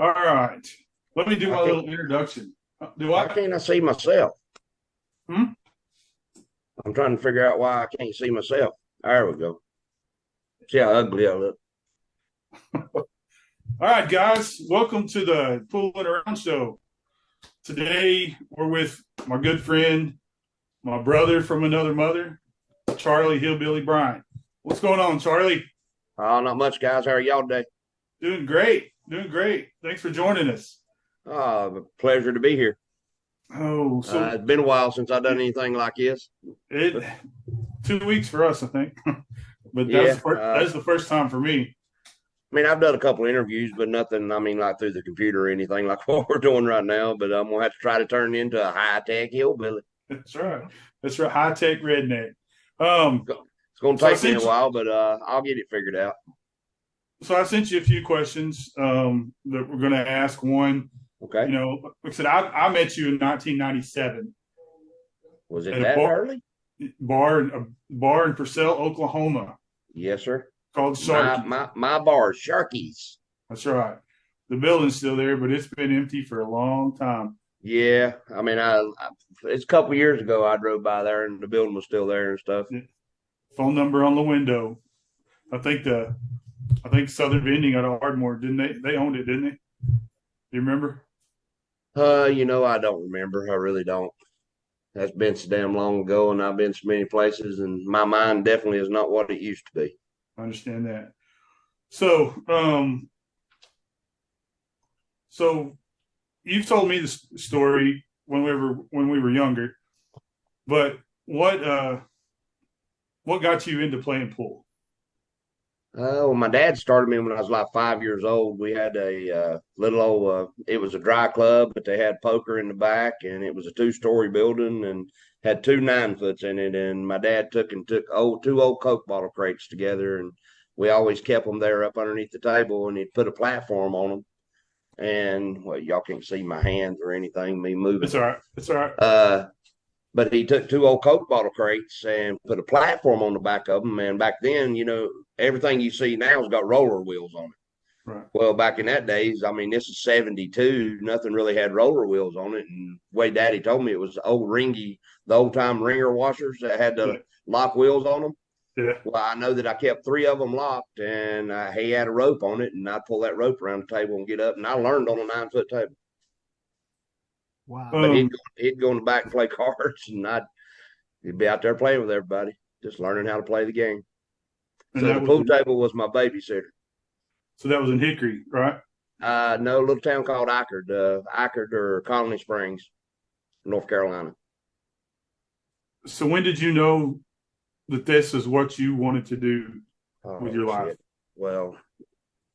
All right. Let me do Why my can't little introduction. Do why what? can't I see myself? Hmm? I'm trying to figure out why I can't see myself. There we go. See how ugly I look. All right, guys. Welcome to the Fooling Around Show. Today, we're with my good friend, my brother from another mother, Charlie Hillbilly Bryant. What's going on, Charlie? Oh, not much, guys. How are y'all today? Doing great. Doing great. Thanks for joining us. Pleasure to be here. Oh, so It's been a while since I've done anything like this. it 2 weeks for us, I think. But Yeah. that's the first time for me. I mean, I've done a couple interviews, but nothing, I mean, like through the computer or anything like what we're doing right now. But I'm going to have to try to turn it into a high-tech hillbilly. That's right. That's right. High tech redneck. Um, It's going to so I take me a sent you, while, but I'll get it figured out. so I sent you a few questions that we're going to ask. One, Okay. like I said, I met you in 1997 Was it at a that early? bar in Purcell, Oklahoma, Yes, sir. called My Sharky. my my bar, Sharkies. That's right. The building's still there, but it's been empty for a long time. Yeah, I mean, it's a couple years ago I drove by there and the building was still there and stuff. Phone number on the window. I think the I think Southern Vending out of Ardmore, didn't they? They owned it, didn't they? Do you remember? I don't remember. I really don't. That's been so damn long ago, and I've been so many places, and my mind definitely is not what it used to be. I understand that. So, so you've told me the story when we were younger, but what got you into playing pool? Well, my dad started me when I was like 5 years old. We had a little old, it was a dry club, but they had poker in the back, and it was a two-story building and had two 9 foots in it. And my dad took two old Coke bottle crates together, and we always kept them there up underneath the table, and he'd put a platform on them. And well, y'all can't see my hands or anything, me moving. It's all right. It's all right. Uh, but he took two old Coke bottle crates and put a platform on the back of them. And back then, everything you see now has got roller wheels on it. Right. Well, back in that days, I mean, this is 72. Nothing really had roller wheels on it. And the way Daddy told me it was the old time ringer washers that had Yeah. the lock wheels on them. Yeah. Well, I know that I kept three of them locked, and he had a rope on it, and I'd pull that rope around the table and get up. And I learned on a 9 foot table. Wow. But Um, he'd go in the back and play cards, and he'd be out there playing with everybody, just learning how to play the game. and So the pool table was my babysitter. so that was in Hickory, right? No, a little town called Ickard or Colony Springs, North Carolina. So when did you know that this is what you wanted to do with Oh your life? shit. Well,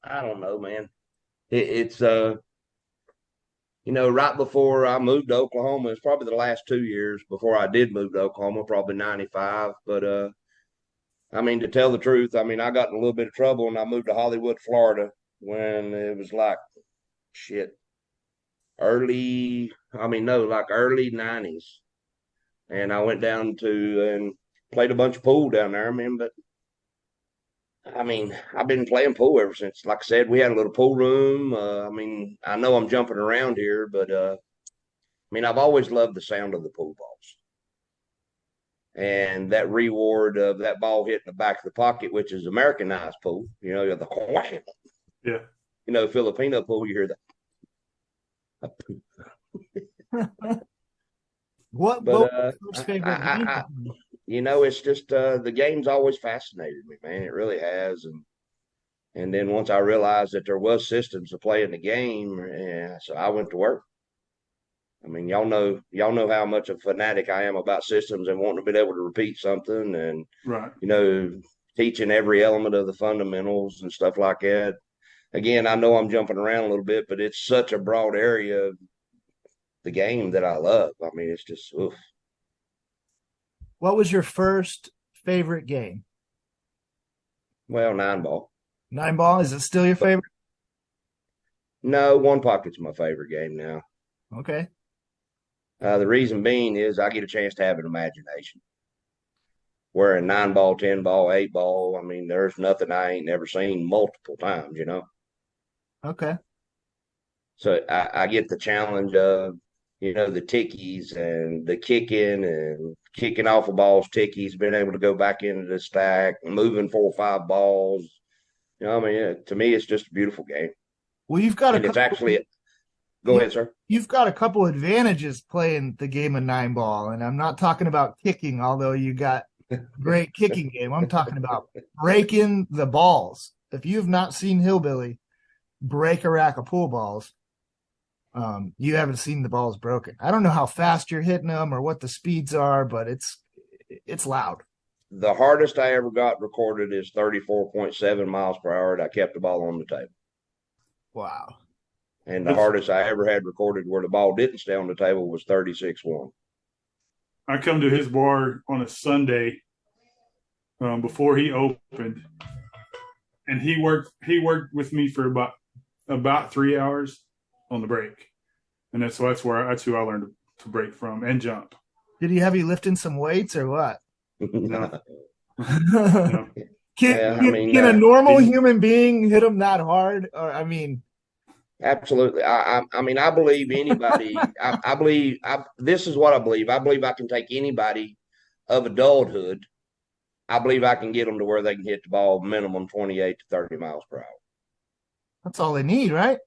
I don't know, man. It's right before I moved to Oklahoma, it's probably the last 2 years before I did move to Oklahoma, probably 95. But I mean, to tell the truth, I mean, I got in a little bit of trouble when I moved to Hollywood, Florida, when it was like shit, like early 90s. And I went down to and played a bunch of pool down there, man. But I mean, I've been playing pool ever since. Like I said, we had a little pool room. I mean, I know I'm jumping around here, but I mean, I've always loved the sound of the pool balls and that reward of that ball hitting the back of the pocket, which is Americanized pool. You have the wham. Yeah. Filipino pool, you hear that. What But was your first favorite game? it's just the game's always fascinated me, man. It really has, and then once I realized that there was systems to play in the game, so I went to work. I mean, y'all know how much of a fanatic I am about systems and wanting to be able to repeat something, and Right. teaching every element of the fundamentals and stuff like that. Again, I know I'm jumping around a little bit, but it's such a broad area of the game that I love. I mean, it's just oof. What was your first favorite game? Well, 9 ball. 9 ball, is it still your favorite? No, one pocket's my favorite game now. Okay. The reason being is I get a chance to have an imagination. Where in 9 ball, 10 ball, 8 ball, I mean, there's nothing I ain't never seen multiple times. Okay. So I get the challenge of, the tickies and the kicking off of balls, tickies, being able to go back into the stack, moving 4 or 5 balls. To me, it's just a beautiful game. Well, you've got And it's actually, go ahead, sir. You've got a couple advantages playing the game of 9-ball, and I'm not talking about kicking, although you got great kicking game. I'm talking about breaking the balls. If you have not seen Hillbilly break a rack of pool balls, you haven't seen the balls broken. I don't know how fast you're hitting them or what the speeds are, but it's loud. The hardest I ever got recorded is 34.7 miles per hour. And I kept the ball on the table. Wow. And the hardest I ever had recorded where the ball didn't stay on the table was 36.1. I come to his bar on a Sunday before he opened, and he worked with me for about 3 hours on the break, and that's who I learned to break from and jump. Did he have you lifting some weights or what? No. No. Can a normal human being hit him that hard? Or absolutely. I believe anybody. This is what I believe. I believe I can take anybody of adulthood. I believe I can get them to where they can hit the ball minimum 28 to 30 miles per hour. That's all they need, right?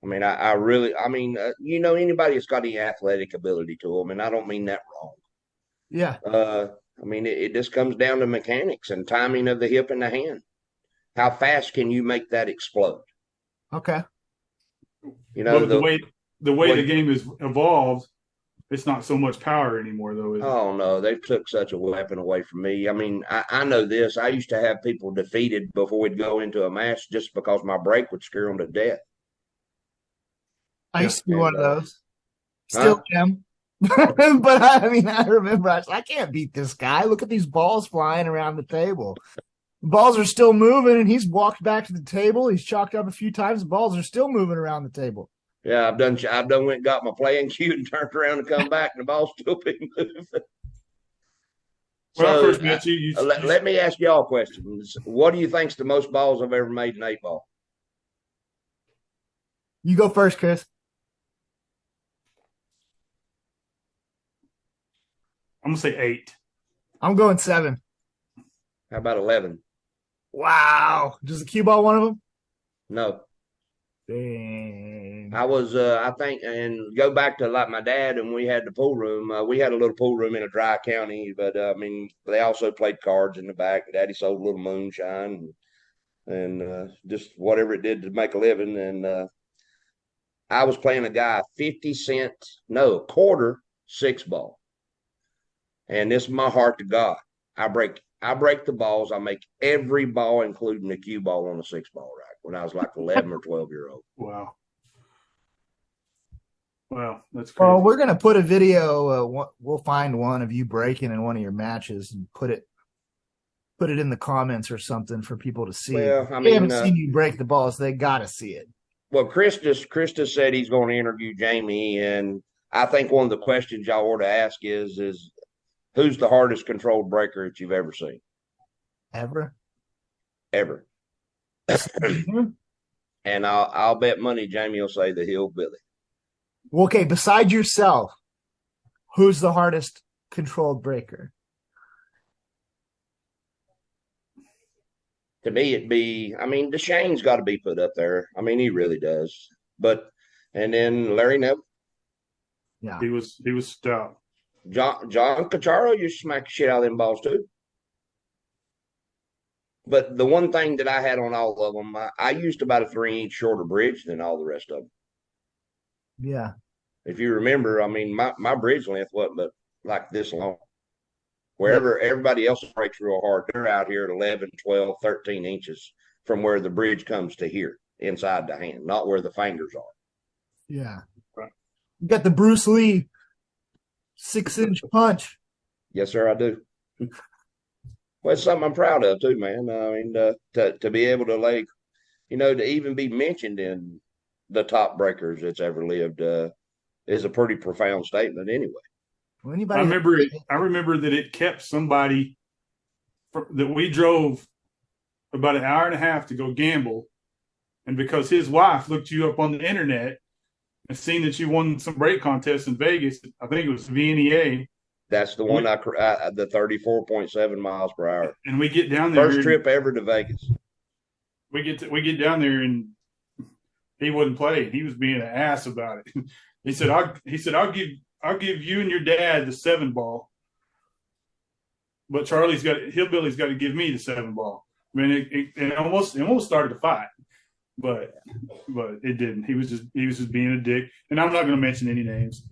Anybody that's got any athletic ability to them, and I don't mean that wrong. Yeah. It just comes down to mechanics and timing of the hip and the hand. How fast can you make that explode? Okay. The way the game is evolved, it's not so much power anymore, though. Oh no, they took such a weapon away from me. I know this. I used to have people defeated before we'd go into a match just because my break would scare them to death. I used to be one of those. Still am. But I remember I can't beat this guy. Look at these balls flying around the table. The balls are still moving, and he's walked back to the table. He's chalked up a few times. The balls are still moving around the table. Yeah, I've done went and got my playing cue and turned around and come back, and the ball's still being moved. When I first met you, let me ask y'all questions. What do you think's the most balls I've ever made in 8-ball? You go first, Chris. I'm gonna say 8. I'm going 7. How about 11? Wow. Does the cue ball one of them? No. Dang. I was, I think, and go back to like my dad, and we had the pool room. We had a little pool room in a dry county, but they also played cards in the back. Daddy sold a little moonshine and just whatever it did to make a living. And I was playing a guy 50 cent, no, quarter 6-ball. And this is my heart to God. I break the balls. I make every ball, including the cue ball, on the 6-ball rack when I was like 11 or 12-year-old. Wow. Wow, that's crazy. Well, we're gonna put a video. We'll find one of you breaking in one of your matches and put it in the comments or something for people to see. Well, they haven't seen you break the balls. They gotta see it. Well, Chris just said he's going to interview Jamie, and I think one of the questions y'all ought to ask is who's the hardest controlled breaker that you've ever seen? Ever. And I'll bet money Jamie will say the Hillbilly. Okay, besides yourself, who's the hardest controlled breaker? To me, it'd be, Deshane's got to be put up there. He really does. And then Larry Neville. Yeah. He was stout. John Cacharo used to smack the shit out of them balls too. But the one thing that I had on all of them, I used about a 3-inch shorter bridge than all the rest of them. Yeah. If you remember, my bridge length wasn't but like this long. Wherever everybody else breaks real hard, they're out here at 11, 12, 13 inches from where the bridge comes to here, inside the hand, not where the fingers are. Yeah. Right. You got the Bruce Lee 6-inch punch. Yes, sir, I do. Well, it's something I'm proud of too, man. To be able to to even be mentioned in the top breakers that's ever lived is a pretty profound statement anyway. Well, I remember that it kept somebody that we drove about an hour and a half to go gamble And because his wife looked you up on the internet and seen that you won some break contest in Vegas, I think it was VNEA. That's the one the 34.7 miles per hour. And we get down there. First trip ever to Vegas. We get down there and he wouldn't play. He was being an ass about it. He said, I'll give you and your dad the 7 ball. But Hillbilly's got to give me the 7 ball. I mean, it almost started a fight, but it didn't. He was just being a dick. And I'm not going to mention any names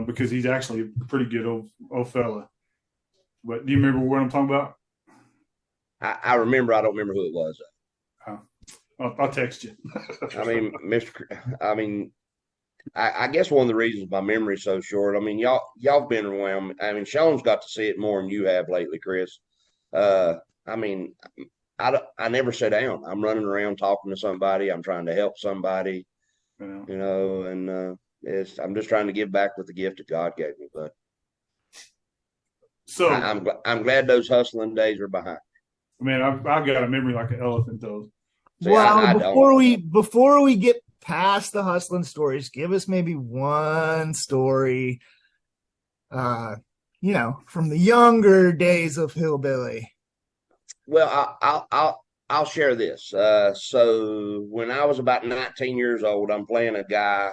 because he's actually a pretty good old fella. But do you remember what I'm talking about? I remember. I don't remember who it was. I'll text you. I guess one of the reasons my memory's so short. I mean, y'all been around. I mean, Sean's got to see it more than you have lately, Chris. I mean, I never sit down. I'm running around talking to somebody. I'm trying to help somebody, you know, and I'm just trying to give back with the gift that God gave me. But so I'm glad those hustling days are behind. Man, I've got a memory like an elephant, though. See, well, before we get past the hustling stories, give us maybe one story, from the younger days of Hillbilly. Well, I'll share this. So when I was about 19 years old, I'm playing a guy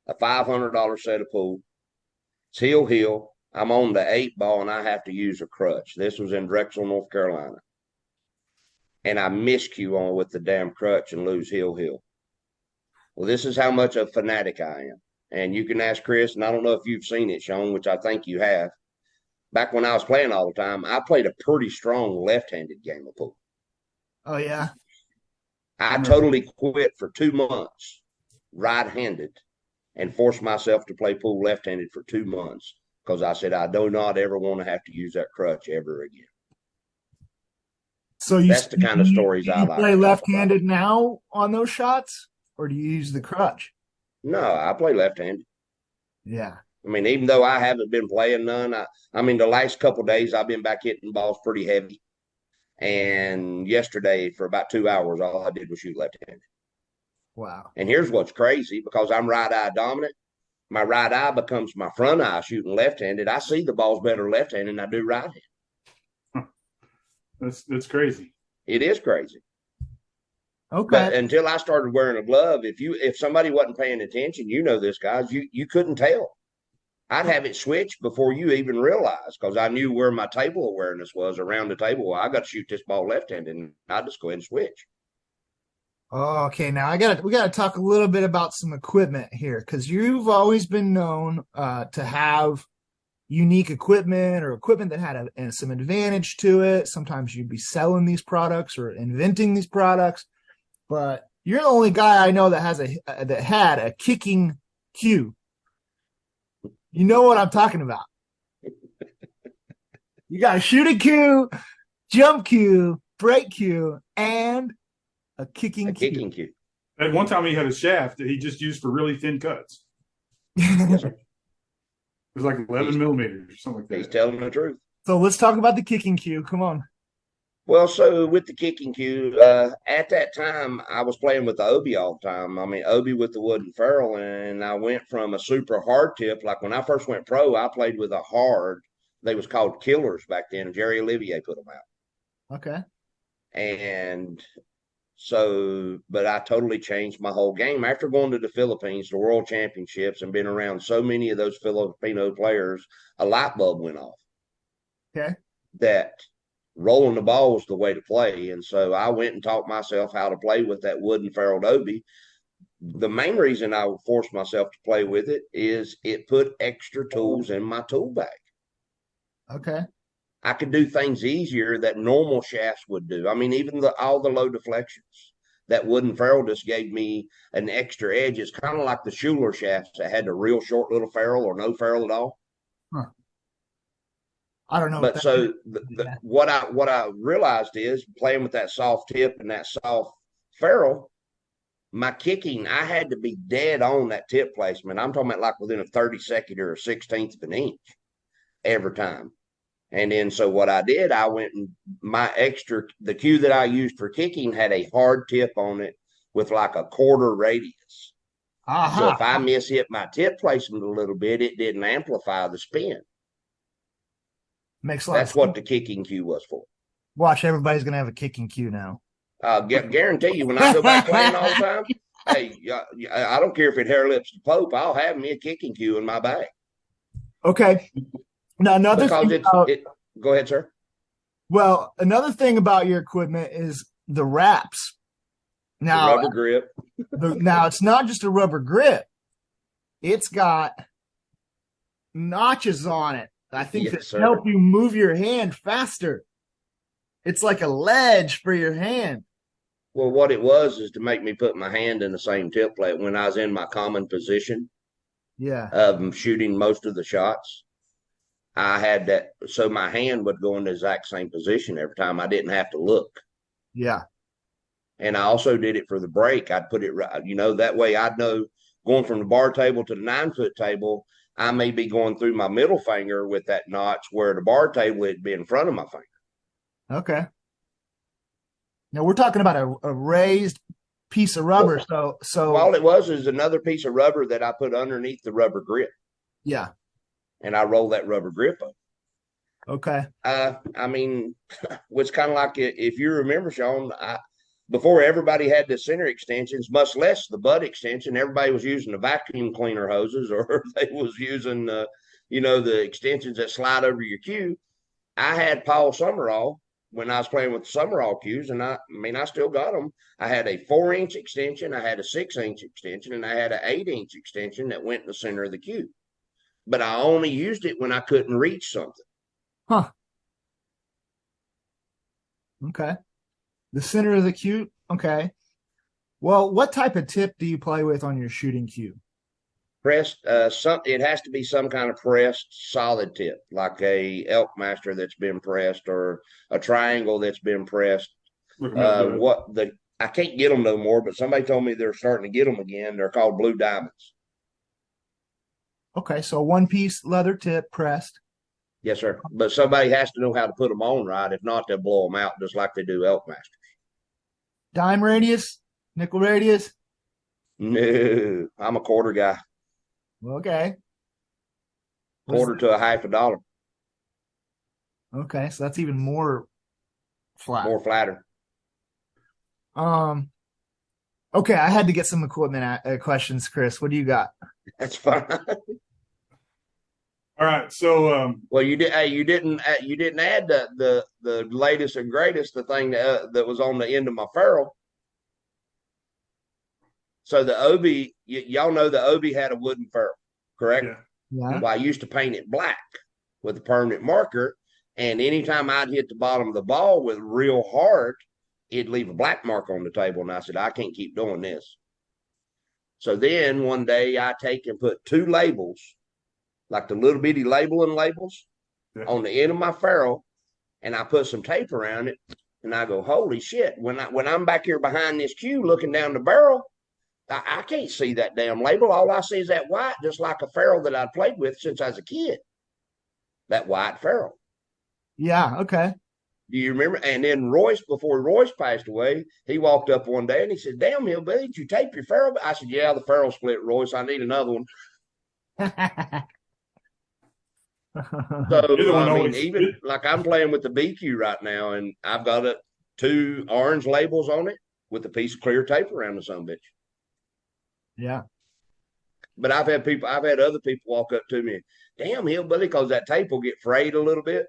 a $500 set of pool. It's hill. I'm on the 8 ball and I have to use a crutch. This was in Drexel, North Carolina. And I miscue on with the damn crutch and lose hill. Well, this is how much of a fanatic I am. And you can ask Chris, and I don't know if you've seen it, Sean, which I think you have. Back when I was playing all the time, I played a pretty strong left-handed game of pool. Oh, yeah? I totally quit for 2 months right-handed and forced myself to play pool left-handed for 2 months because I said I do not ever want to have to use that crutch ever again. So that's the kind of stories I like. Do you play left-handed now on those shots, or do you use the crutch? No, I play left-handed. Yeah. I mean, even though I haven't been playing none, I mean, the last couple of days I've been back hitting balls pretty heavy. And yesterday, for about 2 hours, all I did was shoot left-handed. Wow. And here's what's crazy, because I'm right-eye dominant, my right eye becomes my front eye shooting left-handed. I see the balls better left-handed than I do right-handed. That's crazy. It is crazy. Okay. But until I started wearing a glove, if somebody wasn't paying attention, you know this, guys, you couldn't tell. I'd have it switched before you even realized, because I knew where my table awareness was around the table. Well, I got to shoot this ball left-handed, and I'd just go ahead and switch. Oh, okay, now we got to talk a little bit about some equipment here, because you've always been known to have unique equipment, or equipment that had some advantage to it. Sometimes you'd be selling these products or inventing these products, but you're the only guy I know that had a kicking cue. You know what I'm talking about. You got a shooting cue, jump cue, break cue, and a kicking cue. At one time, he had a shaft that he just used for really thin cuts. It was like 11 millimeters or something like that. He's telling the truth. So let's talk about the kicking cue. Come on. Well, so with the kicking cue, at that time, I was playing with the Obi all the time. I mean, Obi with the wooden ferrule, and I went from a super hard tip. Like when I first went pro, I played with a hard. They was called Killers back then. Jerry Olivier put them out. Okay. And so, but I totally changed my whole game. After going to the Philippines, the World Championships, and being around so many of those Filipino players, a light bulb went off. Okay. That rolling the ball was the way to play. And so I went and taught myself how to play with that wooden ferruled Obi. The main reason I forced myself to play with it is it put extra tools in my tool bag. Okay. I could do things easier that normal shafts would do. I mean, even all the low deflections, that wooden ferrule just gave me an extra edge. It's kind of like the Schuler shafts that had the real short little ferrule or no ferrule at all. Huh. I don't know. But so what I realized is playing with that soft tip and that soft ferrule, my kicking, I had to be dead on that tip placement. I'm talking about like within a 32nd or a 16th of an inch every time. And then so what I did, I went and the cue that I used for kicking had a hard tip on it with like a quarter radius. Aha. So if I mishit my tip placement a little bit, it didn't amplify the spin. Makes a lot That's of what the kicking cue was for. Watch, everybody's going to have a kicking cue now. Guarantee you, when I go back playing all the time, hey, I don't care if it hair lips the Pope, I'll have me a kicking cue in my bag. Okay. Now, another Because thing go ahead, sir. Well, another thing about your equipment is the wraps. Now, The rubber grip. Now, it's not just a rubber grip. It's got notches on it. I think Yes, that help you move your hand faster. It's like a ledge for your hand. Well, what it was is to make me put my hand in the same tip plate when I was in my common position. Yeah. Of shooting most of the shots. I had that, so my hand would go in the exact same position every time. I didn't have to look. Yeah. And I also did it for the break. I'd put it, that way I'd know going from the bar table to the 9-foot table, I may be going through my middle finger with that notch where the bar table would be in front of my finger. Okay. Now we're talking about a raised piece of rubber. So all it was is another piece of rubber that I put underneath the rubber grip. Yeah. And I roll that rubber grip up. Okay. I mean, it's kind of like, if you remember, Sean, before everybody had the center extensions, much less the butt extension, everybody was using the vacuum cleaner hoses, or they was using, the extensions that slide over your cue. I had Paul Summerall when I was playing with the Summerall cues, and I still got them. I had a 4-inch extension, I had a 6-inch extension, and I had an 8-inch extension that went in the center of the cue. But I only used it when I couldn't reach something. Huh. Okay. The center of the cue. Okay. Well, what type of tip do you play with on your shooting cue? Pressed, it has to be some kind of pressed solid tip, like a Elkmaster that's been pressed, or a triangle that's been pressed. I can't get them no more, but somebody told me they're starting to get them again. They're called Blue Diamonds. Okay, so one piece leather tip pressed. Yes, sir. But somebody has to know how to put them on right. If not, they'll blow them out just like they do Elkmasters. Dime radius, nickel radius. No, I'm a quarter guy. Okay. Quarter to a $50. Okay, so that's even more flat. More flatter. Okay, I had to get some equipment questions, Chris. What do you got? That's fine. All right, so well, you didn't add the latest and greatest, the thing that was on the end of my ferrule. So the Obi, y'all know the Obi had a wooden ferrule, correct? Yeah. Well, I used to paint it black with a permanent marker, and anytime I'd hit the bottom of the ball with real hard, it'd leave a black mark on the table. And I said, I can't keep doing this. So then one day I take and put 2 labels, like the little bitty labeling labels, on the end of my ferrule, and I put some tape around it, and I go, holy shit, when I'm back here behind this cue looking down the barrel, I can't see that damn label. All I see is that white, just like a ferrule that I'd played with since I was a kid. That white ferrule. Yeah, okay. Do you remember? And then Royce, before Royce passed away, he walked up one day and he said, damn, Hillbilly, did you tape your ferrule? I said, yeah, the ferrule split, Royce. I need another one. So, even like I'm playing with the BQ right now, and I've got 2 orange labels on it with a piece of clear tape around the sumbitch. Yeah. But I've had other people walk up to me, damn, Hillbilly, because that tape will get frayed a little bit.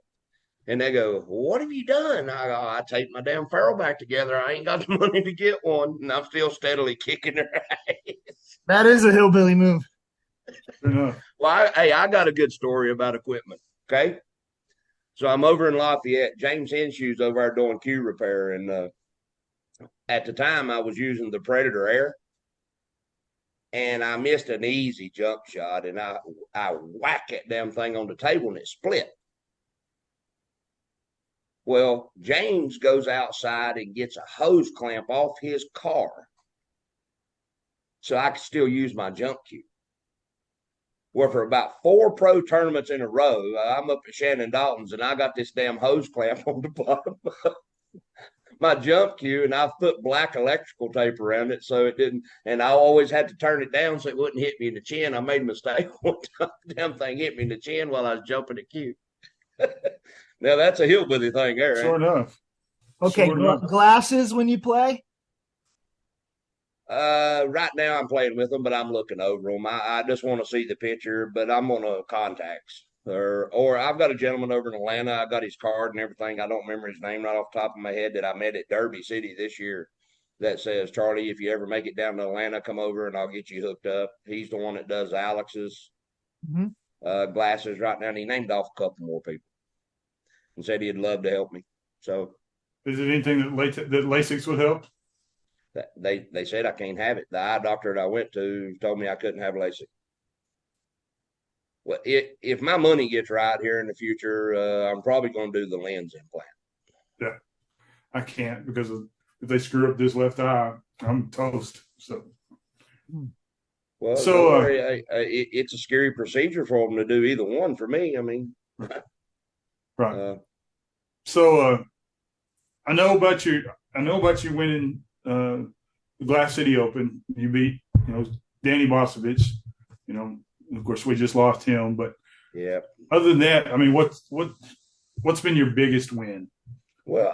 And they go, what have you done? I go, I taped my damn ferrule back together. I ain't got the money to get one. And I'm still steadily kicking their ass. That is a hillbilly move. Well, I got a good story about equipment. Okay. So I'm over in Lafayette. James Henshew's over there doing cue repair. And at the time, I was using the Predator Air. And I missed an easy jump shot. And I whacked that damn thing on the table and it split. Well, James goes outside and gets a hose clamp off his car so I can still use my jump cue. Well, for about 4 pro tournaments in a row, I'm up at Shannon Dalton's and I got this damn hose clamp on the bottom. my jump cue, and I've put black electrical tape around it so it didn't. And I always had to turn it down so it wouldn't hit me in the chin. I made a mistake one time. The damn thing hit me in the chin while I was jumping the cue. Now that's a hillbilly thing, there. Sure enough. Okay, Sure enough. glasses when you play? Right now I'm playing with them, but I'm looking over them. I just want to see the picture, but I'm on contacts. Or I've got a gentleman over in Atlanta. I got his card and everything. I don't remember his name right off the top of my head that I met at Derby City this year. That says, Charlie, if you ever make it down to Atlanta, come over and I'll get you hooked up. He's the one that does Alex's glasses right now. And he named off a couple more people and said he'd love to help me. So, is it anything that LASIK would help? They said I can't have it. The eye doctor that I went to told me I couldn't have LASIK. Well, if my money gets right here in the future, I'm probably going to do the lens implant. Yeah, I can't because if they screw up this left eye, I'm toast. So, well, it's a scary procedure for them to do either one. For me, I mean, right. I know about you winning the Glass City Open. You beat Danny Bosovich. Of course, we just lost him, but yeah. Other than that, I mean, what's been your biggest win? Well,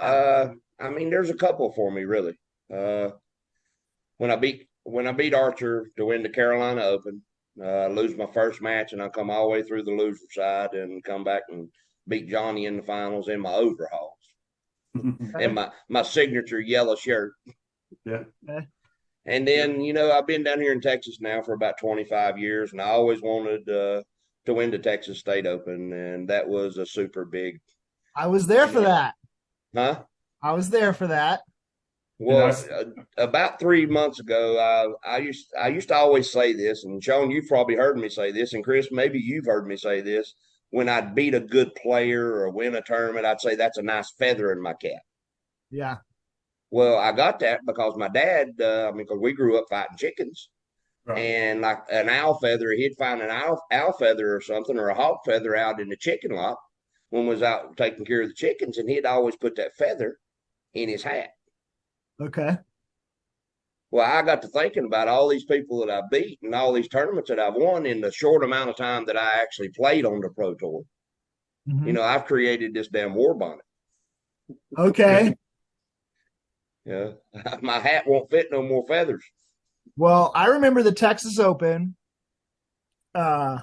I mean, there's a couple for me really. When I beat Archer to win the Carolina Open, lose my first match, and I come all the way through the loser side and come back and beat Johnny in the finals in my overalls and my signature yellow shirt. Yeah. And then, I've been down here in Texas now for about 25 years, and I always wanted to win the Texas State Open, and that was a super big. I was there for that. Huh? I was there for that. Well, about 3 months ago, I used to always say this, and Sean, you've probably heard me say this, and Chris, maybe you've heard me say this. When I'd beat a good player or win a tournament, I'd say that's a nice feather in my cap. Yeah. Well, I got that because my dad, because we grew up fighting chickens. Right. And like an owl feather, he'd find an owl feather or something, or a hawk feather out in the chicken lot when we was out taking care of the chickens, and he'd always put that feather in his hat. Okay. Well, I got to thinking about all these people that I beat and all these tournaments that I've won in the short amount of time that I actually played on the Pro Tour. Mm-hmm. I've created this damn War Bonnet. Okay. Yeah, my hat won't fit no more feathers. Well, I remember the Texas Open. You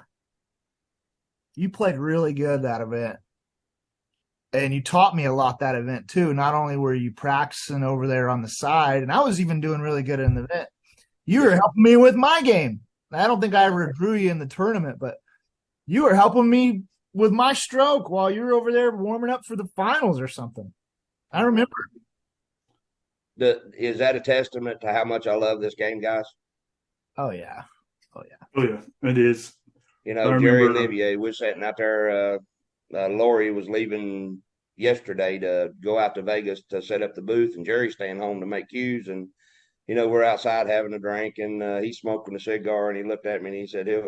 played really good that event. And you taught me a lot that event too. Not only were you practicing over there on the side, and I was even doing really good in the event. You were helping me with my game. I don't think I ever drew you in the tournament, but you were helping me with my stroke while you were over there warming up for the finals or something. I remember. Is that a testament to how much I love this game, guys? Oh, yeah. Oh, yeah. It is. Jerry Olivier, we're sitting out there. Lori was leaving yesterday to go out to Vegas to set up the booth, and Jerry's staying home to make cues. And, we're outside having a drink, and he's smoking a cigar, and he looked at me and he said, it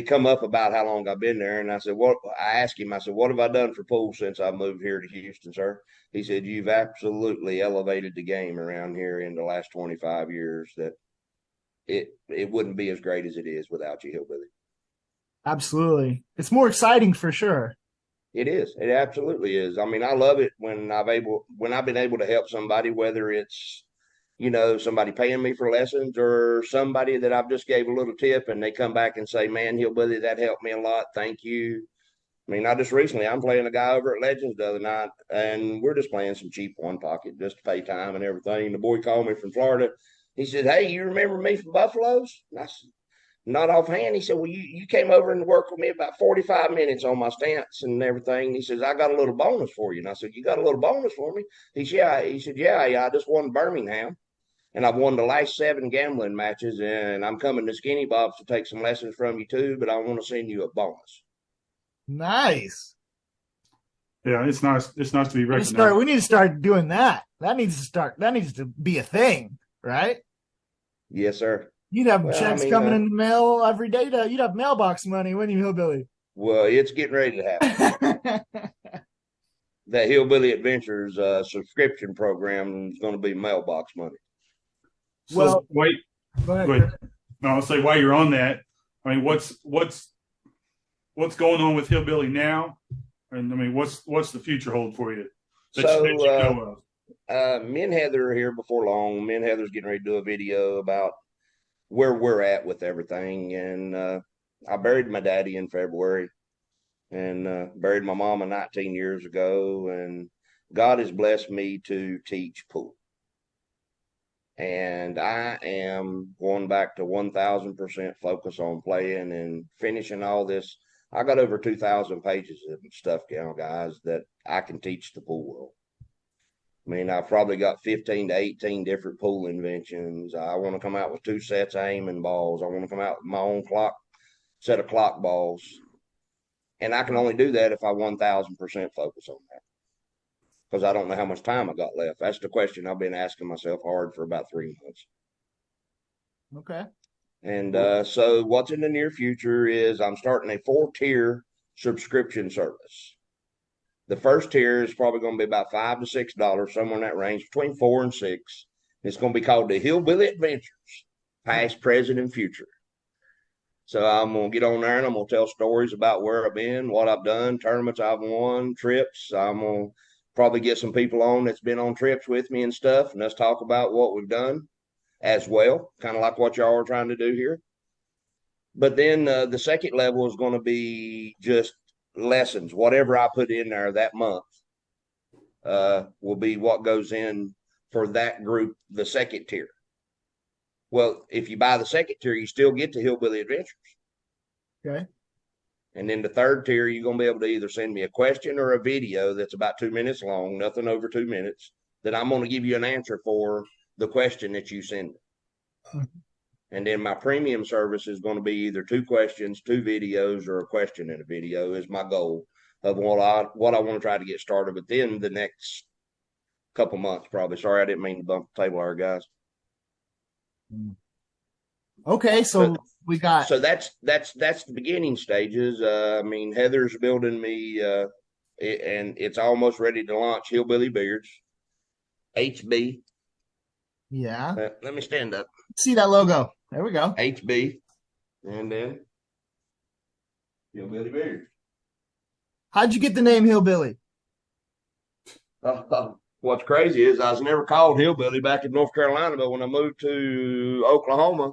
come up about how long I've been there. And I said, I asked him, what have I done for pool since I moved here to Houston, sir? He said, you've absolutely elevated the game around here in the last 25 years that it wouldn't be as great as it is without you, Hillbilly. Absolutely. It's more exciting for sure. It is. It absolutely is. I mean, I love it when I've been able to help somebody, whether it's, somebody paying me for lessons or somebody that I've just gave a little tip and they come back and say, man, Hillbilly, that helped me a lot. Thank you. I mean, I'm playing a guy over at Legends the other night, and we're just playing some cheap one pocket just to pay time and everything. And the boy called me from Florida. He said, hey, you remember me from Buffalo's? And I said, not offhand. He said, well, you came over and worked with me about 45 minutes on my stance and everything. He says, I got a little bonus for you. And I said, you got a little bonus for me? He said, yeah, I just won Birmingham. And I've won the last 7 gambling matches, and I'm coming to Skinny Bob's to take some lessons from you too, but I want to send you a bonus. Nice. Yeah, it's nice. It's nice to be recognized. We need to start doing that. That needs to be a thing, right? Yes, sir. You'd have checks coming in the mail every day. You'd have mailbox money, wouldn't you, Hillbilly? Well, it's getting ready to happen. that Hillbilly Adventures subscription program is going to be Mailbox Money. So Well, wait, go ahead. go ahead. No, I'll say while you're on that, I mean, what's going on with Hillbilly now? And I mean, what's the future hold for you? That you know of? Me and Heather are here before long. Me and Heather's getting ready to do a video about where we're at with everything. And I buried my daddy in February, and buried my mama 19 years ago. And God has blessed me to teach pool. And I am going back to 1000% focus on playing and finishing all this. I got over 2,000 pages of stuff now, guys, that I can teach the pool world. I mean, I've probably got 15 to 18 different pool inventions. I want to come out with 2 sets of aiming balls. I want to come out with my own set of clock balls. And I can only do that if I 1000% focus on that, because I don't know how much time I got left. That's the question I've been asking myself hard for about 3 months. Okay. And so what's in the near future is I'm starting a 4-tier subscription service. The first tier is probably going to be about $5 to $6, somewhere in that range, between 4 and 6. It's going to be called the Hillbilly Adventures, past, present, and future. So I'm going to get on there and I'm going to tell stories about where I've been, what I've done, tournaments I've won, trips. I'm going to probably get some people on that's been on trips with me and stuff, and let's talk about what we've done as well, kind of like what y'all are trying to do here. But then the second level is going to be just lessons. Whatever I put in there that month will be what goes in for that group, the second tier. Well, if you buy the second tier, you still get the Hillbilly Adventures. Okay. And then the third tier, you're going to be able to either send me a question or a video that's about 2 minutes long, nothing over 2 minutes, that I'm going to give you an answer for the question that you send me. Mm-hmm. And then my premium service is going to be either 2 questions, 2 videos, or a question and a video is my goal of what I want to try to get started within the next couple months, probably. Sorry, I didn't mean to bump the table there, guys. Okay, so we got. So that's the beginning stages. I mean, Heather's building me, and it's almost ready to launch Hillbilly Beards, HB. Yeah. Let me stand up. See that logo? There we go. HB, and then Hillbilly Beard. How'd you get the name Hillbilly? What's crazy is I was never called Hillbilly back in North Carolina, but when I moved to Oklahoma,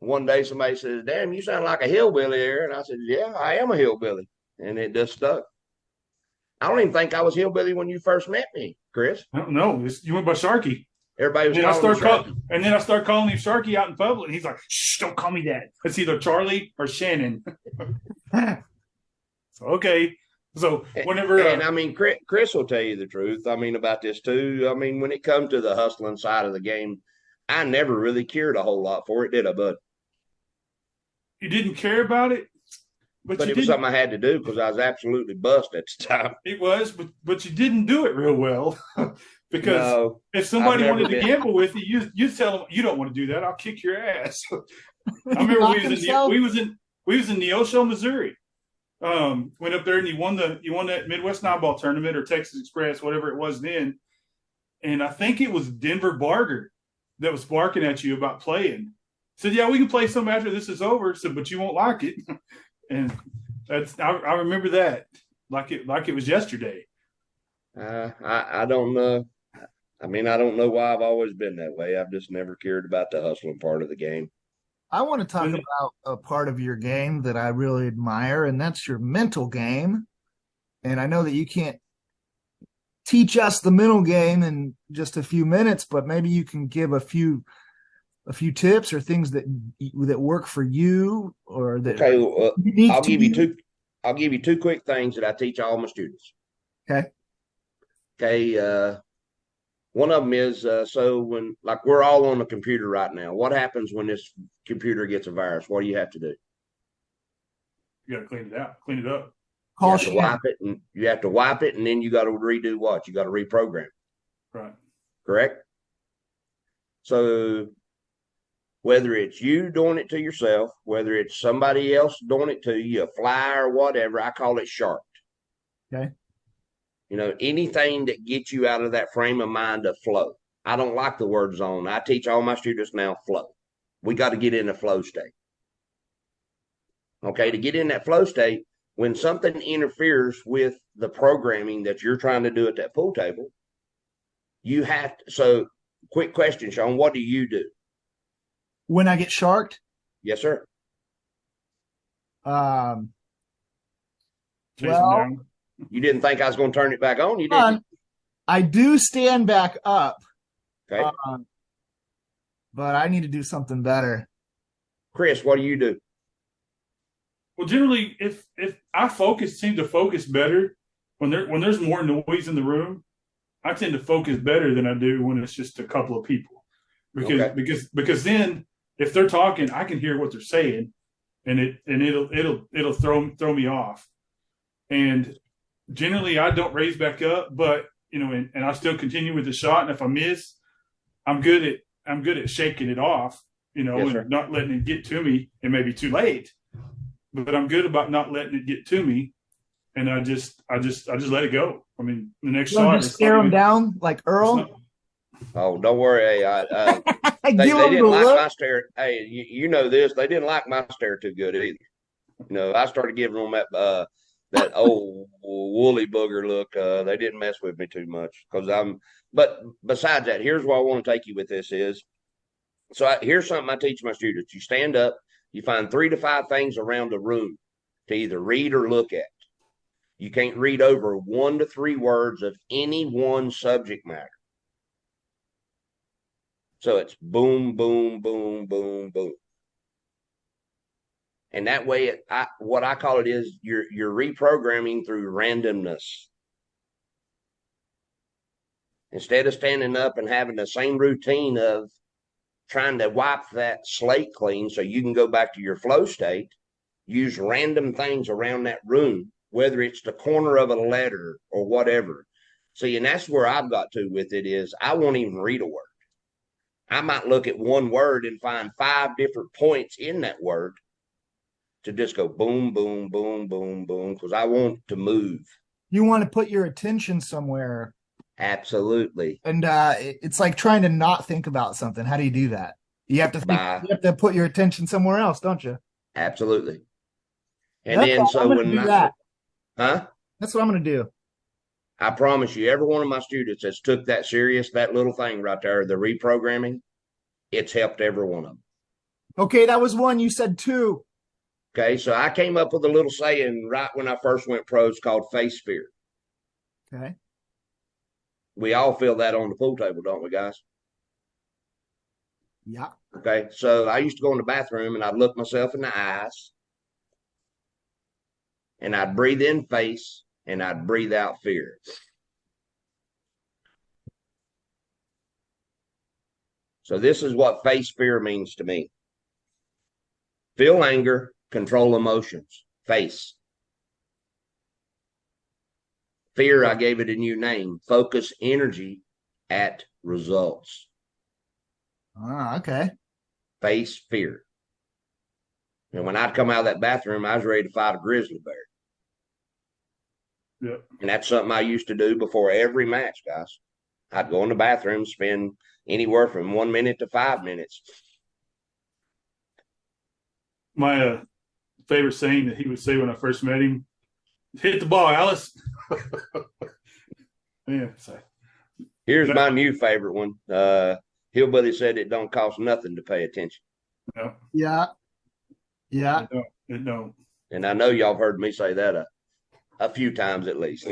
one day somebody says, "Damn, you sound like a hillbilly there." And I said, "Yeah, I am a hillbilly." And it just stuck. I don't even think I was hillbilly when you first met me, Chris. I don't know. You went by Sharky. Everybody was And then calling I start calling him Sharky out in public. He's like, "Shh, don't call me that." It's either Charlie or Shannon. So, okay. So whenever and I mean, Chris will tell you the truth. I mean, about this too. I mean, when it comes to the hustling side of the game, I never really cared a whole lot for it, did I, bud? you didn't care about it, but it was something I had to do because I was absolutely bust at the time. It was, but you didn't do it real well. Because if somebody wanted to gamble with you, you tell them you don't want to do that. I'll kick your ass. I remember we was in Neosho, Missouri. Went up there and you won that Midwest Nine Ball tournament or Texas Express, whatever it was then. And I think it was Denver Barger that was barking at you about playing. Said, "Yeah, we can play some after this is over." Said, "But you won't like it." And I remember that like it was yesterday. I don't know. I mean, I don't know why I've always been that way. I've just never cared about the hustling part of the game. I want to talk about a part of your game that I really admire, and that's your mental game. And I know that you can't teach us the mental game in just a few minutes, but maybe you can give a few tips or things that work for you or that. Okay, well, I'll give you 2 quick things that I teach all my students. Okay. Okay. One of them is so when like we're all on the computer right now. What happens when this computer gets a virus? What do you have to do? You got to clean it out, clean it up. You have to wipe it, and you have to wipe it, and then you got to redo what? You got to reprogram. Right. Correct. So whether it's you doing it to yourself, whether it's somebody else doing it to you, a fly or whatever, I call it sharp. Okay. anything that gets you out of that frame of mind of flow. I don't like the word zone. I teach all my students now flow. We got to get in a flow state. Okay, to get in that flow state, when something interferes with the programming that you're trying to do at that pool table, you have to. So, quick question, Sean, what do you do? When I get sharked? Yes, sir. Well, you didn't think I was going to turn it back on, you didn't? I do stand back up. Okay. But I need to do something better. Chris, what do you do? Well, generally, if I seem to focus better when there's more noise in the room. I tend to focus better than I do when it's just a couple of people, because then if they're talking, I can hear what they're saying, and it'll throw me off. And generally, I don't raise back up, but and I still continue with the shot. And if I miss, I'm good at shaking it off, Yes, and sir. not letting it get to me. It may be too late, but I'm good about not letting it get to me, and I just let it go. I mean, the next shot, just stare them down like Earl. Oh, don't worry. Hey, they didn't like my stare. Hey, you know this. They didn't like my stare too good either. I started giving them that old woolly booger look. They didn't mess with me too much but besides that, here's where I want to take you with this is, here's something I teach my students. You stand up, you find 3 to 5 things around the room to either read or look at. You can't read over 1 to 3 words of any one subject matter. So it's boom, boom, boom, boom, boom. And that way, what I call it is you're reprogramming through randomness. Instead of standing up and having the same routine of trying to wipe that slate clean so you can go back to your flow state, use random things around that room, whether it's the corner of a letter or whatever. See, and that's where I've got to with it is I won't even read a word. I might look at one word and find 5 different points in that word to just go boom, boom, boom, boom, boom, because I want to move. You want to put your attention somewhere. Absolutely. And it's like trying to not think about something. How do you do that? You have to put your attention somewhere else, don't you? Absolutely. And then so when that's what I'm going to do. I promise you, every one of my students that's took that serious, that little thing right there, the reprogramming, it's helped every one of them. Okay, that was 1. You said 2. Okay, so I came up with a little saying right when I first went pros called face fear. Okay. We all feel that on the pool table, don't we, guys? Yeah. Okay, so I used to go in the bathroom and I'd look myself in the eyes and I'd breathe in face and I'd breathe out fear. So this is what face fear means to me. Feel anger, control emotions, face. Fear, I gave it a new name. Focus energy at results. Okay. Face fear. And when I'd come out of that bathroom, I was ready to fight a grizzly bear. Yep. And that's something I used to do before every match, guys. I'd go in the bathroom, spend anywhere from 1 minute to 5 minutes. My favorite saying that he would say when I first met him, hit the ball, Alice. Yeah. So. Here's my new favorite one. Hillbilly said it don't cost nothing to pay attention. No. Yeah. Yeah. It don't. And I know y'all heard me say that a few times at least.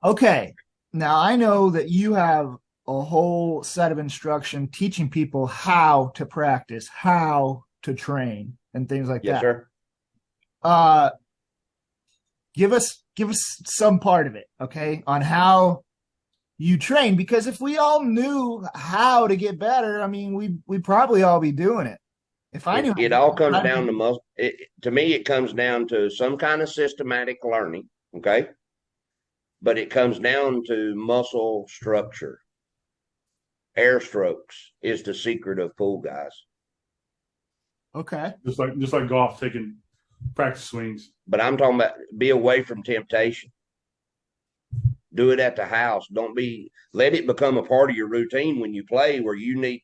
Okay. Now I know that you have a whole set of instruction teaching people how to practice, how to train, and things like Yes, that. sir. Give us some part of it, okay, on how you train, because if we all knew how to get better, I mean, we'd probably all be doing it. If I knew it all comes down to muscle. To me, it comes down to some kind of systematic learning, okay? But it comes down to muscle structure. Air strokes is the secret of pool, guys. Okay. Just like golf, taking practice swings. But I'm talking about be away from temptation. Do it at the house. Let it become a part of your routine when you play, where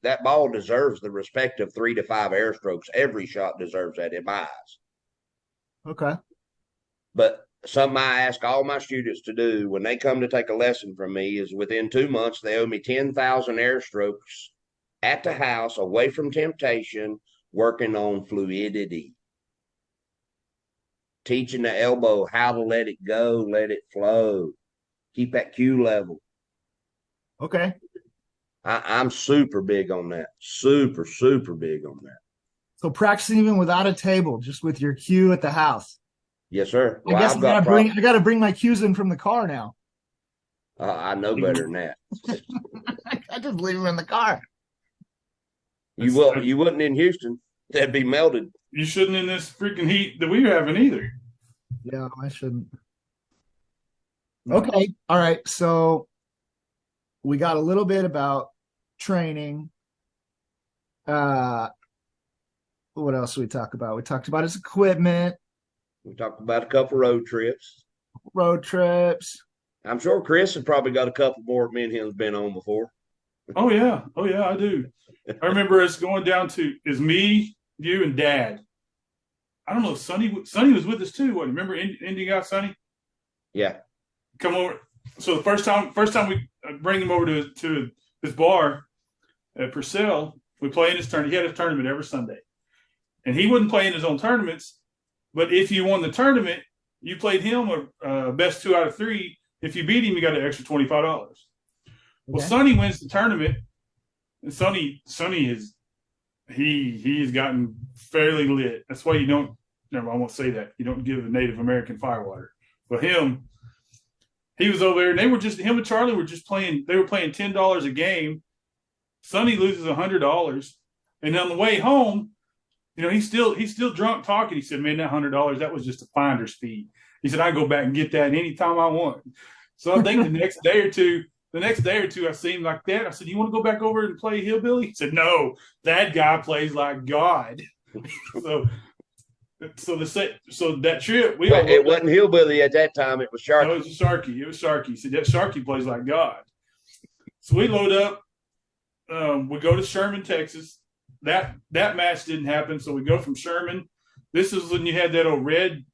that ball deserves the respect of 3 to 5 air strokes. Every shot deserves that in my eyes. Okay. But something I ask all my students to do when they come to take a lesson from me is within 2 months, they owe me 10,000 air strokes at the house, away from temptation, working on fluidity. Teaching the elbow how to let it go, let it flow. Keep that cue level. Okay. I'm super big on that. Super, super big on that. So practicing even without a table, just with your cue at the house. Yes, sir. Well, I guess I gotta bring my cues in from the car now. I know better than that. I just leave them in the car. You wouldn't in Houston. They'd be melted. You shouldn't in this freaking heat that we're having either. Yeah, I shouldn't. Okay. All right. So we got a little bit about training. What else did we talk about? We talked about his equipment. We talked about a couple road trips. I'm sure Chris has probably got a couple more me and him's been on before. Oh yeah, I do. I remember us going down to me, you, and Dad. I don't know. Sonny was with us too. What? Remember Indian guy Sonny? Yeah. Come over. So the first time we bring him over to his bar at Purcell, we play in his tournament. He had a tournament every Sunday, and he wouldn't play in his own tournaments. But if you won the tournament, you played him a best 2 out of 3. If you beat him, you got an extra $25. Okay. Well, Sonny wins the tournament, and Sonny is he's gotten fairly lit. That's why I won't say that. You don't give a Native American firewater. But he was over there, and him and Charlie were just playing. They were playing $10 a game. Sonny loses $100, and on the way home, he's still drunk talking. He said, "Man, that $100, that was just a finder's fee." He said, "I go back and get that anytime I want." So I think the next day or two, I seen him like that. I said, "You want to go back over and play Hillbilly?" He said, "No, that guy plays like God." so that trip, it wasn't Hillbilly at that time. It was Sharky. No, it was Sharky. He said that Sharky plays like God. So we load up. We go to Sherman, Texas. That match didn't happen, so we go from Sherman. This is when you had that red.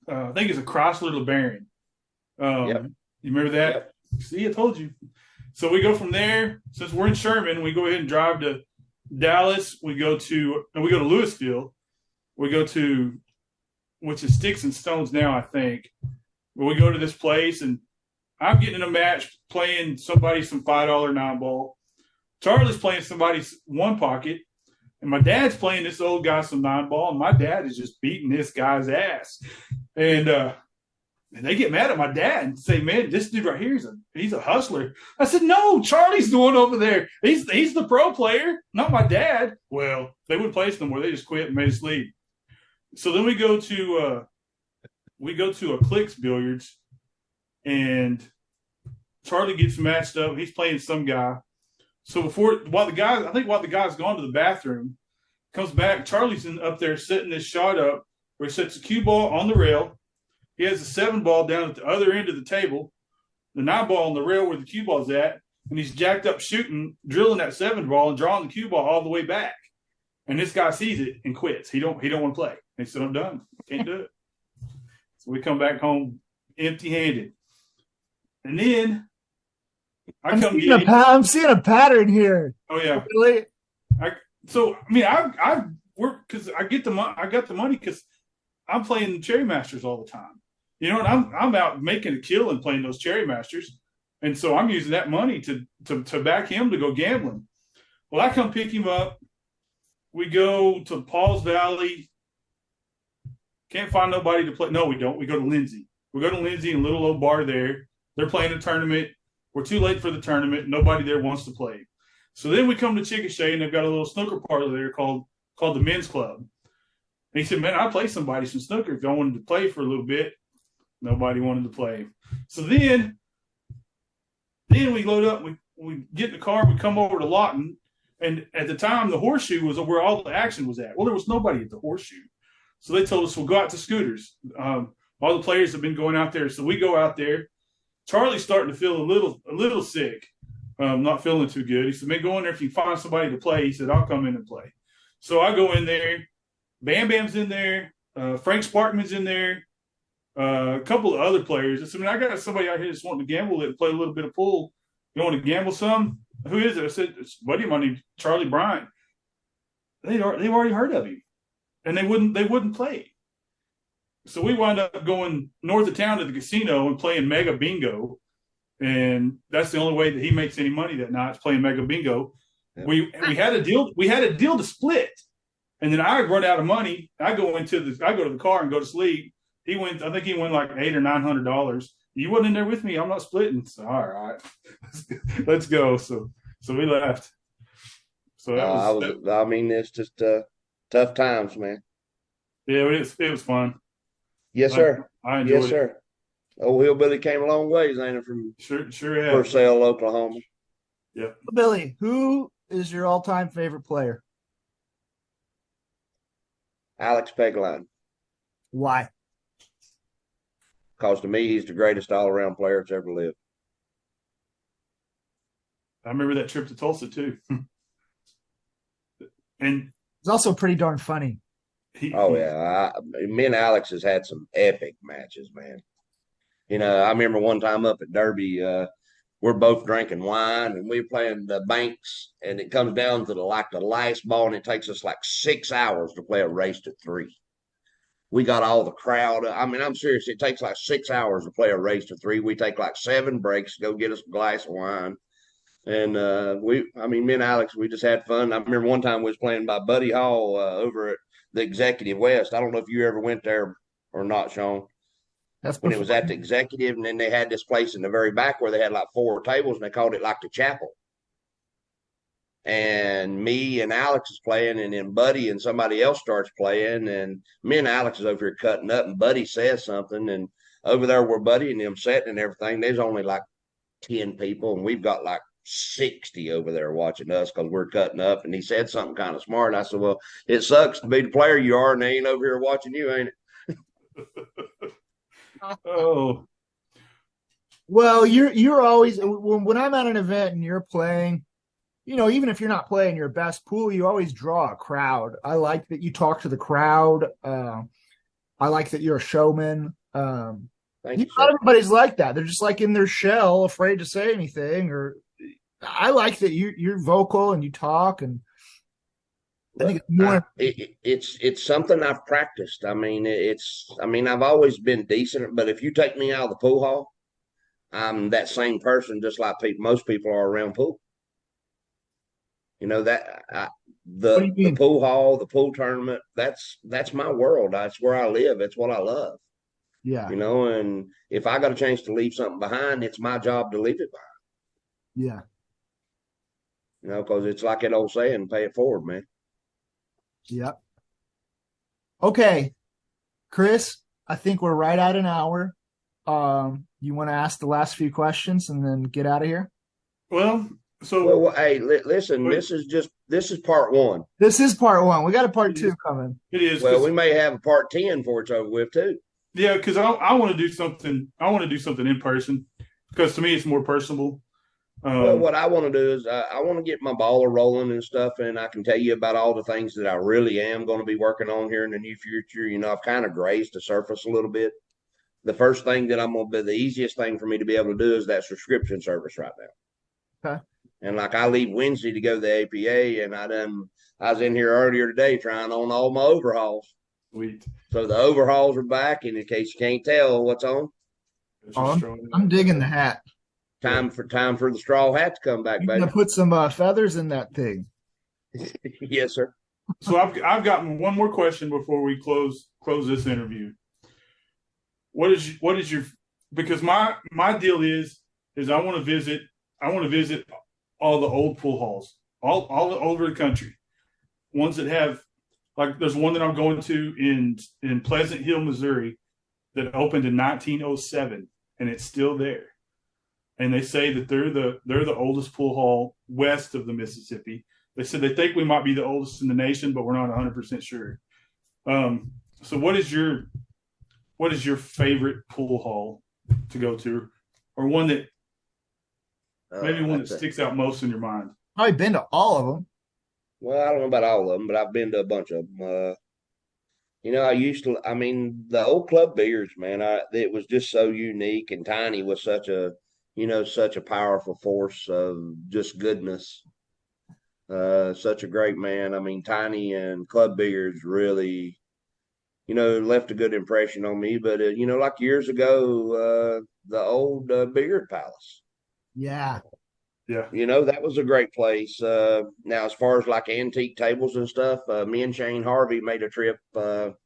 I think it's a Chrysler LeBaron. Yep. You remember that? Yep. See, I told you. So we go from there. Since we're in Sherman, we go ahead and drive to Dallas. We go to Louisville. We go to, which is Sticks and Stones now, I think. But we go to this place, and I'm getting in a match playing somebody some $5 9-ball. Charlie's playing somebody's one pocket, and my dad's playing this old guy some 9-ball, and my dad is just beating this guy's ass. And they get mad at my dad and say, "Man, this dude right here he's a hustler." I said, "No, Charlie's the one over there. He's the pro player, not my dad." Well, they wouldn't play us no more. They just quit and made us leave. So then we go to a Clicks Billiards, and Charlie gets matched up. He's playing some guy. So while the guy's gone to the bathroom, comes back, Charlie's up there setting this shot up where he sets a cue ball on the rail. He has a 7-ball down at the other end of the table, the 9-ball on the rail where the cue ball's at, and he's jacked up shooting, drilling that 7-ball and drawing the cue ball all the way back. And this guy sees it and quits. He don't want to play. He said, "I'm done. Can't do it." So we come back home empty-handed. And then I'm seeing a pattern here. Oh yeah. Really? I work because I got the money because I'm playing the Cherry Masters all the time. And I'm out making a killing playing those Cherry Masters. And so I'm using that money to back him to go gambling. Well, I come pick him up. We go to Paul's Valley. Can't find nobody to play. No, we don't. We go to Lindsay. We go to Lindsay in a little old bar there. They're playing a tournament. We're too late for the tournament. Nobody there wants to play. So then we come to Chickasha, and they've got a little snooker parlor there called the Men's Club. And he said, "Man, I'll play somebody some snooker if y'all wanted to play for a little bit." Nobody wanted to play. So then we load up. We get in the car. We come over to Lawton. And at the time, the Horseshoe was where all the action was at. Well, there was nobody at the Horseshoe. So they told us, "We'll go out to Scooters." All the players have been going out there. So we go out there. Charlie's starting to feel a little sick, not feeling too good. He said, "Man, go in there if you find somebody to play." He said, "I'll come in and play." So I go in there. Bam Bam's in there. Frank Sparkman's in there. A couple of other players. I said, "Man, I got somebody out here that's wanting to gamble and play a little bit of pool. You want to gamble some? Who is it?" I said, "It's a buddy of mine named Charlie Bryant." They've already heard of him, and they wouldn't play. So we wound up going north of town to the casino and playing Mega Bingo, and that's the only way that he makes any money that night is playing Mega Bingo. Yeah. We had a deal. We had a deal to split, and then I run out of money. I go to the car and go to sleep. I think he went like $800 or $900. You wasn't in there with me. I'm not splitting. So all right, let's go. So we left. So it's just tough times, man. Yeah, it was fun. Yes, sir. I enjoyed it. Yes, sir. Old Hillbilly came a long ways, ain't it, from sure has. Purcell, Oklahoma. Yep. Billy, who is your all-time favorite player? Alex Pegline. Why? Because to me, he's the greatest all-around player that's ever lived. I remember that trip to Tulsa too. And it's also pretty darn funny. Me and Alex has had some epic matches, man. You know, I remember one time up at Derby, we're both drinking wine and we were playing the banks, and it comes down to the last ball, and it takes us like 6 hours to play a race to 3. We got all the crowd. I mean, I'm serious. It takes like 6 hours to play a race to 3. We take like 7 breaks to go get us a glass of wine. And me and Alex, we just had fun. I remember one time we was playing by Buddy Hall over at the Executive West. I don't know if you ever went there or not, Sean. That's when it was at the Executive, and then they had this place in the very back where they had like 4 tables, and they called it like the chapel. And me and Alex is playing, and then Buddy and somebody else starts playing, and me and Alex is over here cutting up, and Buddy says something, and over there where Buddy and them sitting and everything, there's only like 10 people, and we've got like 60 over there watching us because we're cutting up. And he said something kind of smart. I said, "Well, it sucks to be the player you are, and they ain't over here watching you, ain't it?" Oh, well, you're always, when I'm at an event and you're playing, you know, even if you're not playing your best pool, you always draw a crowd. I like that you talk to the crowd. I like that you're a showman. Not everybody's like that. They're just like in their shell, afraid to say anything. Or I like that you're vocal and you talk, and I think it's more. It's something I've practiced. I've always been decent, but if you take me out of the pool hall, I'm that same person, just like most people are around pool. You know the pool hall, the pool tournament. That's my world. That's where I live. It's what I love. Yeah. You know, and if I got a chance to leave something behind, it's my job to leave it behind. Yeah. You know, because it's like that old saying, pay it forward, man. Yep. Okay, Chris, I think we're right at an hour. You want to ask the last few questions and then get out of here? Hey, listen, this is part 1. This is part 1. We got a part 2 coming. It is. Well, we may have a part 10 before it's over with too. Yeah, because I want to do something. I want to do something in person because to me it's more personable. Well, what I want to do is I want to get my baller rolling and stuff, and I can tell you about all the things that I really am going to be working on here in the near future. You know, I've kind of grazed the surface a little bit. The first thing that I'm going to be, the easiest thing for me to be able to do is that subscription service right now. Okay. And like I leave Wednesday to go to the APA, and I was in here earlier today trying on all my overhauls. Sweet. So the overhauls are back, and in case you can't tell what's on. I'm digging the hat. Time for the straw hat to come back, You're baby. gonna put some feathers in that thing. Yes, sir. So I've got one more question before we close this interview. What is your, because my deal is I want to visit all the old pool halls all over the country. Ones that have, like, there's one that I'm going to in Pleasant Hill, Missouri, that opened in 1907, and it's still there. And they say that they're the oldest pool hall west of the Mississippi. They said they think we might be the oldest in the nation, but we're not 100% sure. So what is your favorite pool hall to go to, or one that maybe one that That's sticks out most in your mind? Probably been to all of them. well, I don't know about all of them, but I've been to a bunch of them. I mean, the old club billiards, man, it was just so unique, and Tiny was such a powerful force of just goodness. Such a great man. I mean, Tiny and club billiards really, left a good impression on me. But, like years ago, the old billiard palace. Yeah. Yeah. That was a great place. Now, as far as like antique tables and stuff, me and Shane Harvey made a trip. It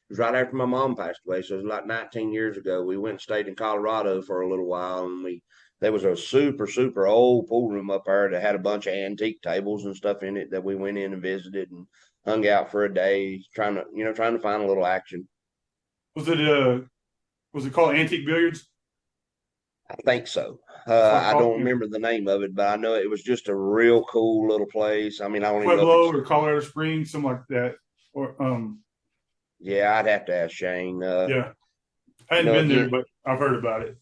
was right after my mom passed away, so it was like 19 years ago. We went and stayed in Colorado for a little while, and there was a super old pool room up there that had a bunch of antique tables and stuff in it that we went in and visited and hung out for a day, trying to find a little action. Was it called Antique Billiards? I think so. Like I don't remember the name of it, but I know it was just a real cool little place. I mean, I don't even know Pueblo or Colorado Springs, something like that. Or yeah, I'd have to ask Shane. yeah, I hadn't been there, but I've heard about it.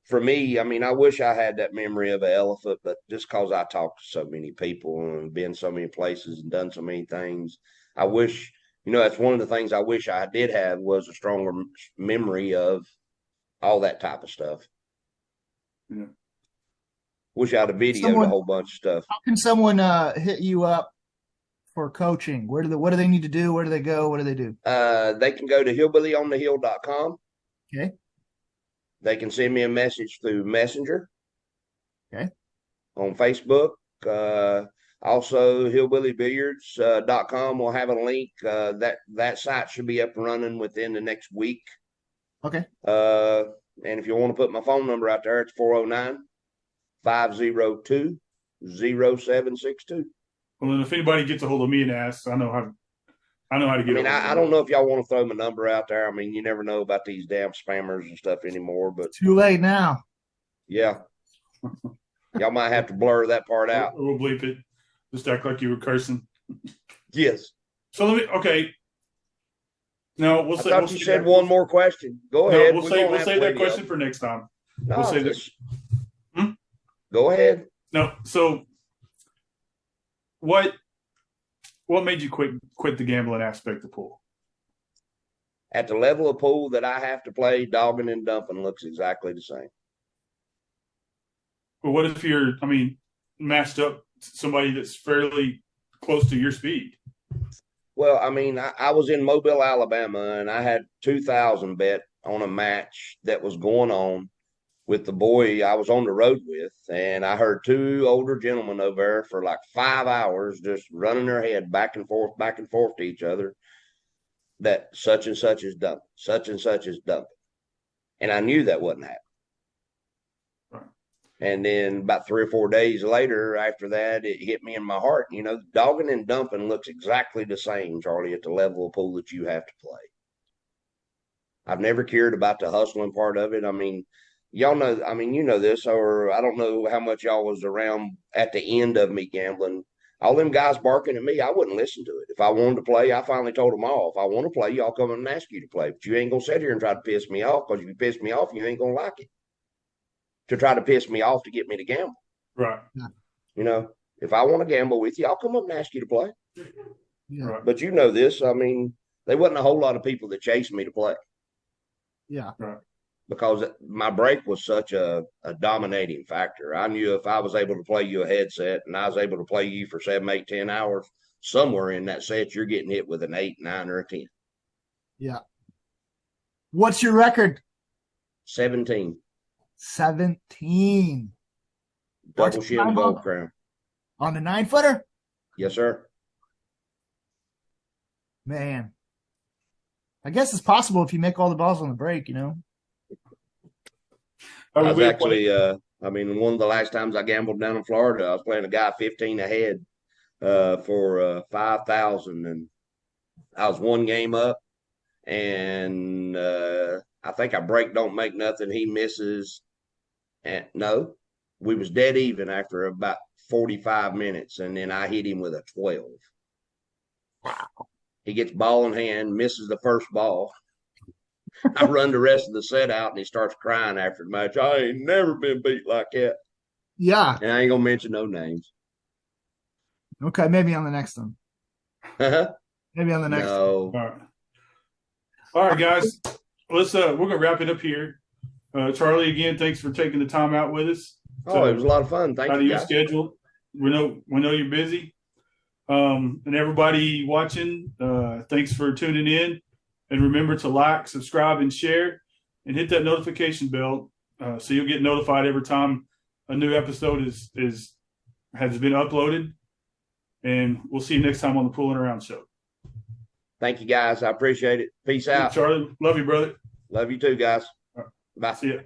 For me, I mean, I wish I had that memory of an elephant, but just because I talked to so many people and been so many places and done so many things, I wish, that's one of the things I wish I did have was a stronger memory of all that type of stuff. Yeah. Wish I'd have videoed a whole bunch of stuff. How can someone hit you up for coaching? What do they need to do? Where do they go? What do they do? They can go to hillbillyonthehill.com. Okay. They can send me a message through Messenger. Okay. On Facebook. Also, hillbillybilliards.com will have a link. That site should be up and running within the next week. Okay. And if you want to put my phone number out there, it's 409-502-0762. Well, then if anybody gets a hold of me and asks, I know how to get. I don't know if y'all want to throw my number out there. I mean, you never know about these damn spammers and stuff anymore. But too late now. Yeah, y'all might have to blur that part out. We'll bleep it. Just act like you were cursing. Yes. So okay. No, we'll say. I thought you said one more question. Go ahead. We'll save that question for next time. No, we'll save this. Go ahead. No. So, what made you quit the gambling aspect of pool? At the level of pool that I have to play, dogging and dumping looks exactly the same. Well, what if you're, matched up somebody that's fairly close to your speed? Well, I was in Mobile, Alabama, and I had 2,000 bet on a match that was going on with the boy I was on the road with, and I heard two older gentlemen over there for like 5 hours just running their head back and forth to each other that such and such is dumping, such and such is dumping. And I knew that wasn't happening. Right. And then about 3 or 4 days later, after that, it hit me in my heart. Dogging and dumping looks exactly the same, Charlie, at the level of pool that you have to play. I've never cared about the hustling part of it. Y'all know, you know this, or I don't know how much y'all was around at the end of me gambling. All them guys barking at me, I wouldn't listen to it. If I wanted to play, I finally told them all, if I want to play, y'all come and ask you to play. But you ain't going to sit here and try to piss me off, because if you piss me off, you ain't going to like it. To try to piss me off to get me to gamble. Right. If I want to gamble with you, I'll come up and ask you to play. Yeah. Right. But you know this, there wasn't a whole lot of people that chased me to play. Yeah. Right. Because my break was such a dominating factor. I knew if I was able to play you a headset and I was able to play you for 7, 8, 10 hours, somewhere in that set, you're getting hit with an 8, 9, or a 10. Yeah. What's your record? 17. 17. Double shim gold crown. On the 9-footer? Yes, sir. Man. I guess it's possible if you make all the balls on the break, I was actually, one of the last times I gambled down in Florida, I was playing a guy 15 ahead for 5,000, and I was one game up, and I think I break don't make nothing. He misses, and no, we was dead even after about 45 minutes, and then I hit him with a 12. Wow. He gets ball in hand, misses the first ball. I run the rest of the set out, and he starts crying after the match. I ain't never been beat like that. Yeah. And I ain't gonna mention no names. Okay, maybe on the next one. Maybe on the next one. No. All right, guys. Let's we're gonna wrap it up here. Charlie, again, thanks for taking the time out with us. Oh, it was a lot of fun. Thank Out of you, your guys. schedule. We know you're busy. And everybody watching, thanks for tuning in. And remember to like, subscribe, and share, and hit that notification bell so you'll get notified every time a new episode has been uploaded. And we'll see you next time on the Pulling Around Show. Thank you, guys. I appreciate it. Peace out. Charlie, love you, brother. Love you too, guys. Bye. See ya.